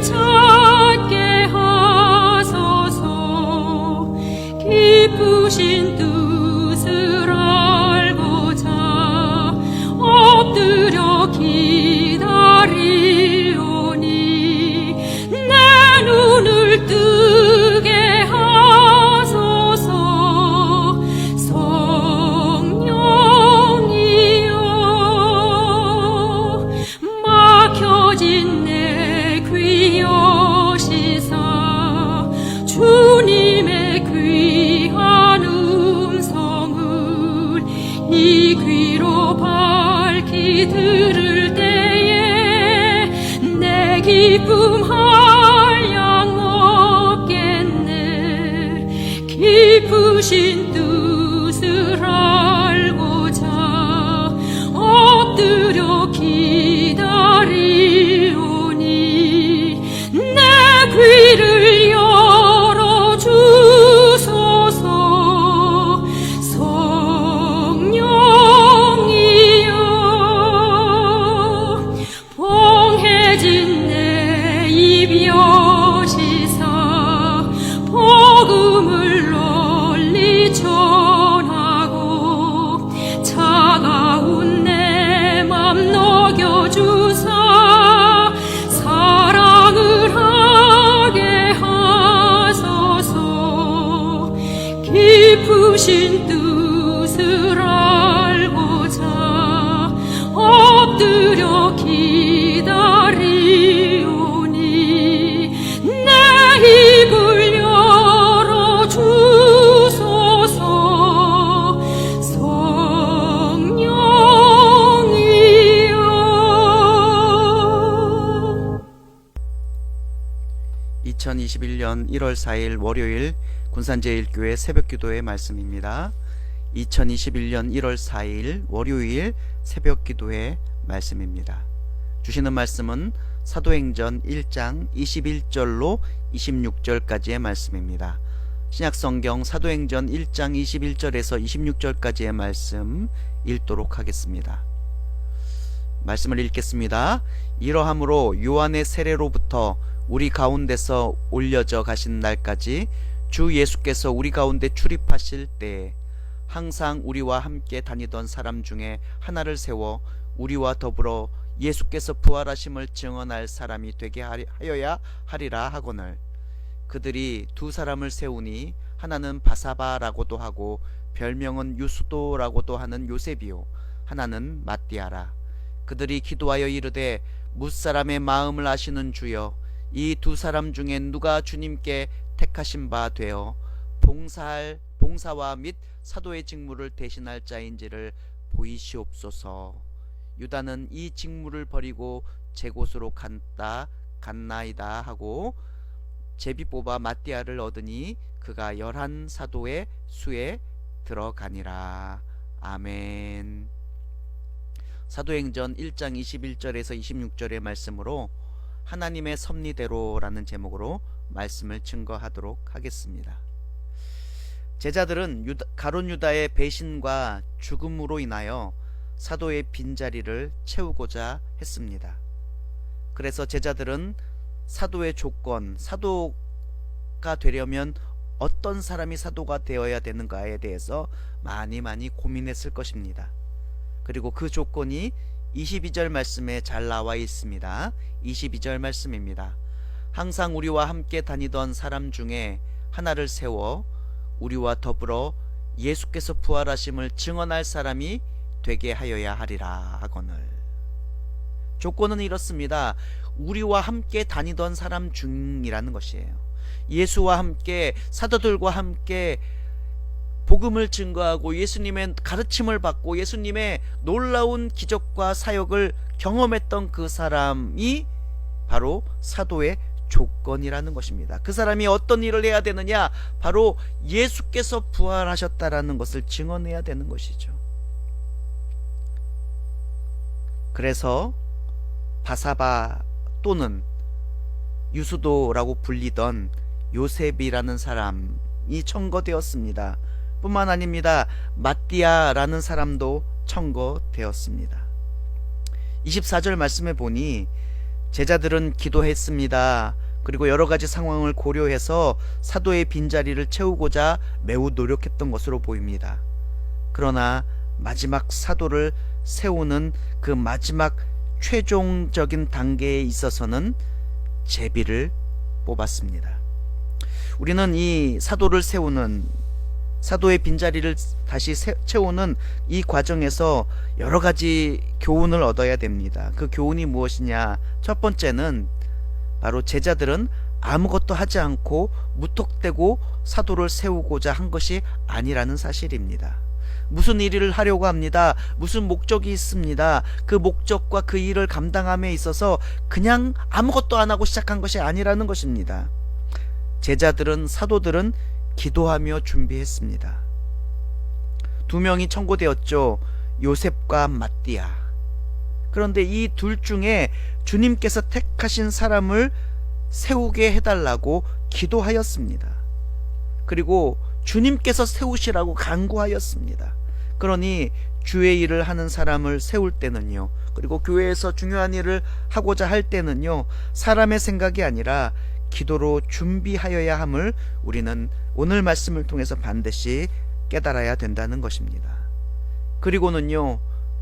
찾게 하소서. 기쁘신 뜻을 알고자 엎드려 기다리오니 내 눈을 뜨게 하소서. 성령이여, 막혀진 내 귀 여시사 주님의 귀한 음성을 이 귀로 밝히 들을 때에 내 기쁨 한량 없겠네. 기쁘신 뜻을 알고자 엎드려 기다리오니 내 귀를 열어주소서. 성령이여, 봉해진 내 입 여시사 복음을 널리 전하고 차가운 내 맘 녹여주사 사랑을 하게 하소서. 기쁘신 뜻을 알고자 엎드려 기다리오니 내 입을 열어주소서. 성령이여. 2021년 1월 4일 월요일 군산제일교회 새벽기도의 말씀입니다. 2021년 1월 4일 월요일 새벽기도의 말씀입니다. 주시는 말씀은 사도행전 1장 21절로 26절까지의 말씀입니다. 신약성경 사도행전 1장 21절에서 26절까지의 말씀 읽도록 하겠습니다. 말씀을 읽겠습니다. 이러함으로 요한의 세례로부터 우리 가운데서 올려져 가신 날까지 주 예수께서 우리 가운데 출입하실 때에 항상 우리와 함께 다니던 사람 중에 하나를 세워 우리와 더불어 예수께서 부활하심을 증언할 사람이 되게 하여야 하리라 하거늘. 그들이 두 사람을 세우니 하나는 바사바라고도 하고 별명은 유수도라고도 하는 요셉이요 하나는 마띠아라. 그들이 기도하여 이르되 뭇사람의 마음을 아시는 주여, 이 두 사람 중에 누가 주님께 택하신 바 되어 봉사와 및 사도의 직무를 대신할 자인지를 보이시옵소서. 유다는 이 직무를 버리고 제 곳으로 갔나이다 하고 제비 뽑아 마띠아를 얻으니 그가 11 사도의 수에 들어가니라. 아멘. 사도행전 1장 21절에서 26절의 말씀으로 하나님의 섭리대로라는 제목으로 말씀을 증거하도록 하겠습니다. 제자들은 가룟 유다의 배신과 죽음으로 인하여 사도의 빈자리를 채우고자 했습니다. 그래서 제자들은 사도의 조건, 사도가 되려면 어떤 사람이 사도가 되어야 되는가에 대해서 많이 고민했을 것입니다. 그리고 그 조건이 22절 말씀에 잘 나와 있습니다. 22절 말씀입니다. 항상 우리와 함께 다니던 사람 중에 하나를 세워 우리와 더불어 예수께서 부활하심을 증언할 사람이 되게 하여야 하리라 하거늘. 조건은 이렇습니다. 우리와 함께 다니던 사람 중이라는 것이에요. 예수와 함께, 사도들과 함께 복음을 증거하고 예수님의 가르침을 받고 예수님의 놀라운 기적과 사역을 경험했던 그 사람이 바로 사도의 조건이라는 것입니다. 그 사람이 어떤 일을 해야 되느냐? 바로 예수께서 부활하셨다라는 것을 증언해야 되는 것이죠. 그래서 바사바 또는 유수도라고 불리던 요셉이라는 사람이 청거되었습니다. 뿐만 아닙니다. 마띠아라는 사람도 청거되었습니다. 24절 말씀에 보니 제자들은 기도했습니다. 그리고 여러 가지 상황을 고려해서 사도의 빈자리를 채우고자 매우 노력했던 것으로 보입니다. 그러나 마지막 사도를 세우는 그 마지막 최종적인 단계에 있어서는 제비를 뽑았습니다. 우리는 이 사도를 세우는, 사도의 빈자리를 다시 채우는 이 과정에서 여러 가지 교훈을 얻어야 됩니다. 그 교훈이 무엇이냐? 첫 번째는 바로 제자들은 아무것도 하지 않고 무턱대고 사도를 세우고자 한 것이 아니라는 사실입니다. 무슨 일을 하려고 합니다. 무슨 목적이 있습니다. 그 목적과 그 일을 감당함에 있어서 그냥 아무것도 안 하고 시작한 것이 아니라는 것입니다. 제자들은, 사도들은 기도하며 준비했습니다. 두 명이 청고되었죠. 요셉과 mattia. 그런데 이 둘 중에 주님께서 택하신 사람을 세우게 해달라고 기도하였습니다. 그리고 주님께서 세우시라고 간구하였습니다. 그러니 주의 일을 하는 사람을 세울 때는요, 그리고 교회에서 중요한 일을 하고자 할 때는요, 사람의 생각이 아니라 기도로 준비하여야 함을 우리는 오늘 말씀을 통해서 반드시 깨달아야 된다는 것입니다. 그리고는요,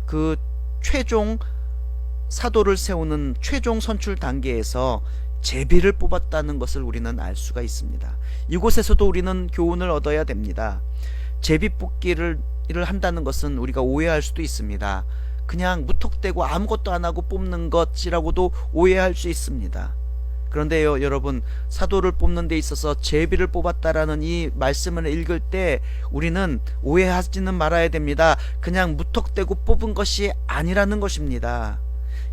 그 최종 사도를 세우는 최종 선출 단계에서 제비를 뽑았다는 것을 우리는 알 수가 있습니다. 이곳에서도 우리는 교훈을 얻어야 됩니다. 제비 뽑기를 한다는 것은 우리가 오해할 수도 있습니다. 그냥 무턱대고 아무것도 안 하고 뽑는 것이라고도 오해할 수 있습니다. 그런데요, 여러분, 사도를 뽑는 데 있어서 제비를 뽑았다라는 이 말씀을 읽을 때 우리는 오해하지는 말아야 됩니다. 그냥 무턱대고 뽑은 것이 아니라는 것입니다.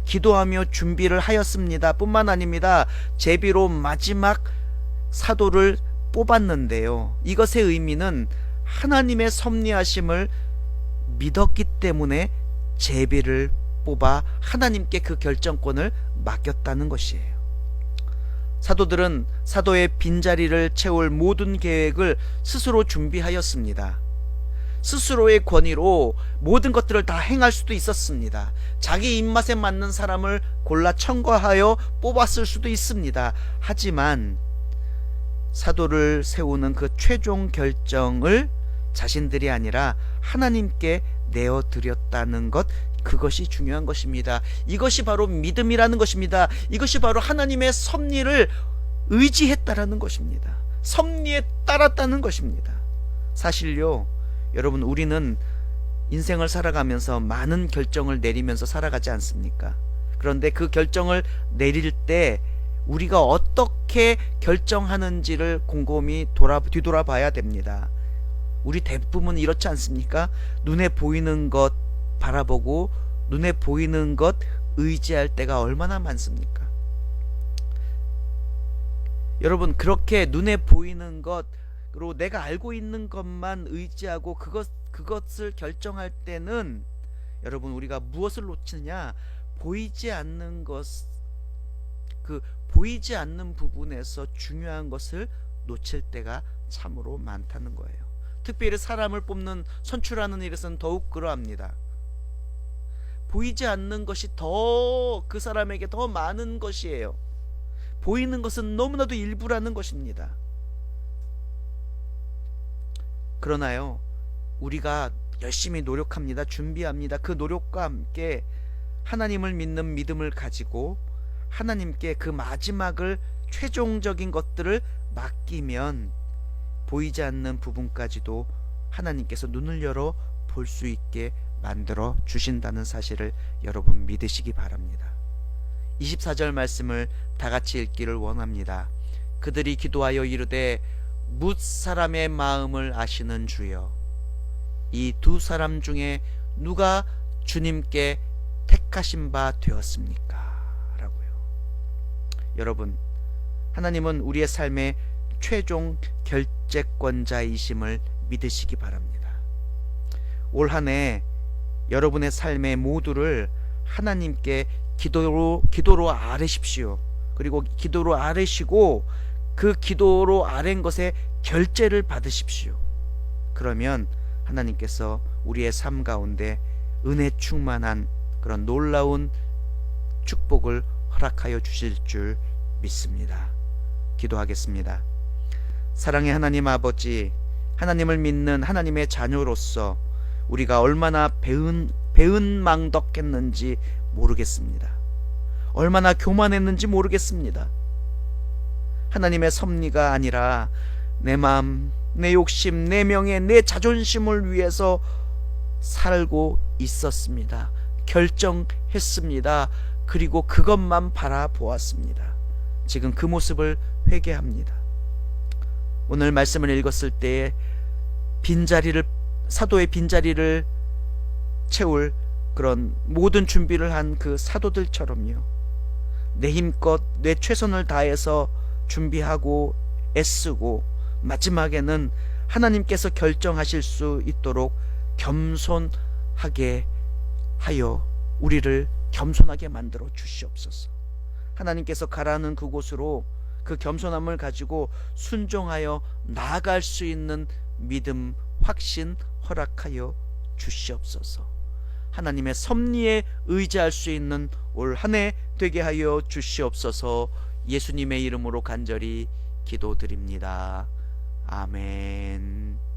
기도하며 준비를 하였습니다 뿐만 아닙니다. 제비로 마지막 사도를 뽑았는데요, 이것의 의미는 하나님의 섭리하심을 믿었기 때문에 제비를 뽑아 하나님께 그 결정권을 맡겼다는 것이에요. 사도들은 사도의 빈자리를 채울 모든 계획을 스스로 준비하였습니다. 스스로의 권위로 모든 것들을 다 행할 수도 있었습니다. 자기 입맛에 맞는 사람을 골라 청거하여 뽑았을 수도 있습니다. 하지만 사도를 세우는 그 최종 결정을 자신들이 아니라 하나님께 내어드렸다는 것, 그것이 중요한 것입니다. 이것이 바로 믿음이라는 것입니다. 이것이 바로 하나님의 섭리를 의지했다라는 것입니다. 섭리에 따랐다는 것입니다. 사실요, 여러분, 우리는 인생을 살아가면서 많은 결정을 내리면서 살아가지 않습니까? 그런데 그 결정을 내릴 때 우리가 어떻게 결정하는지를 곰곰이 뒤돌아봐야 됩니다. 우리 대부분 이렇지 않습니까? 눈에 보이는 것 바라보고 눈에 보이는 것 의지할 때가 얼마나 많습니까? 여러분, 그렇게 눈에 보이는 것으로 내가 알고 있는 것만 의지하고 그것을 결정할 때는 여러분, 우리가 무엇을 놓치느냐? 보이지 않는 것, 보이지 않는 부분에서 중요한 것을 놓칠 때가 참으로 많다는 거예요. 특별히 사람을 뽑는, 선출하는 일에서는 더욱 그러합니다. 보이지 않는 것이 더 그 사람에게 더 많은 것이에요. 보이는 것은 너무나도 일부라는 것입니다. 그러나요, 우리가 열심히 노력합니다. 준비합니다. 그 노력과 함께 하나님을 믿는 믿음을 가지고 하나님께 그 마지막을, 최종적인 것들을 맡기면 보이지 않는 부분까지도 하나님께서 눈을 열어 볼 수 있게 만들어 주신다는 사실을 여러분 믿으시기 바랍니다. 24절 말씀을 다 같이 읽기를 원합니다. 그들이 기도하여 이르되 뭇 사람의 마음을 아시는 주여, 이 두 사람 중에 누가 주님께 택하신 바 되었습니까? 라고요. 여러분, 하나님은 우리의 삶의 최종 결재권자이심을 믿으시기 바랍니다. 올 한 해 여러분의 삶의 모두를 하나님께 기도로 아뢰십시오. 그리고 기도로 아뢰시고 그 기도로 아뢰는 것에 결재를 받으십시오. 그러면 하나님께서 우리의 삶 가운데 은혜 충만한 그런 놀라운 축복을 허락하여 주실 줄 믿습니다. 기도하겠습니다. 사랑의 하나님 아버지, 하나님을 믿는 하나님의 자녀로서 우리가 얼마나 배은망덕했는지 모르겠습니다. 얼마나 교만했는지 모르겠습니다. 하나님의 섭리가 아니라 내 마음, 내 욕심, 내 명예, 내 자존심을 위해서 살고 있었습니다. 결정했습니다. 그리고 그것만 바라보았습니다. 지금 그 모습을 회개합니다. 오늘 말씀을 읽었을 때에 사도의 빈자리를 채울 그런 모든 준비를 한 그 사도들처럼요, 내 힘껏 내 최선을 다해서 준비하고 애쓰고 마지막에는 하나님께서 결정하실 수 있도록 겸손하게 하여 우리를 겸손하게 만들어 주시옵소서. 하나님께서 가라는 그곳으로 그 겸손함을 가지고 순종하여 나아갈 수 있는 믿음, 확신 허락하여 주시옵소서. 하나님의 섭리에 의지할 수 있는 올 한 해 되게 하여 주시옵소서. 예수님의 이름으로 간절히 기도드립니다. 아멘.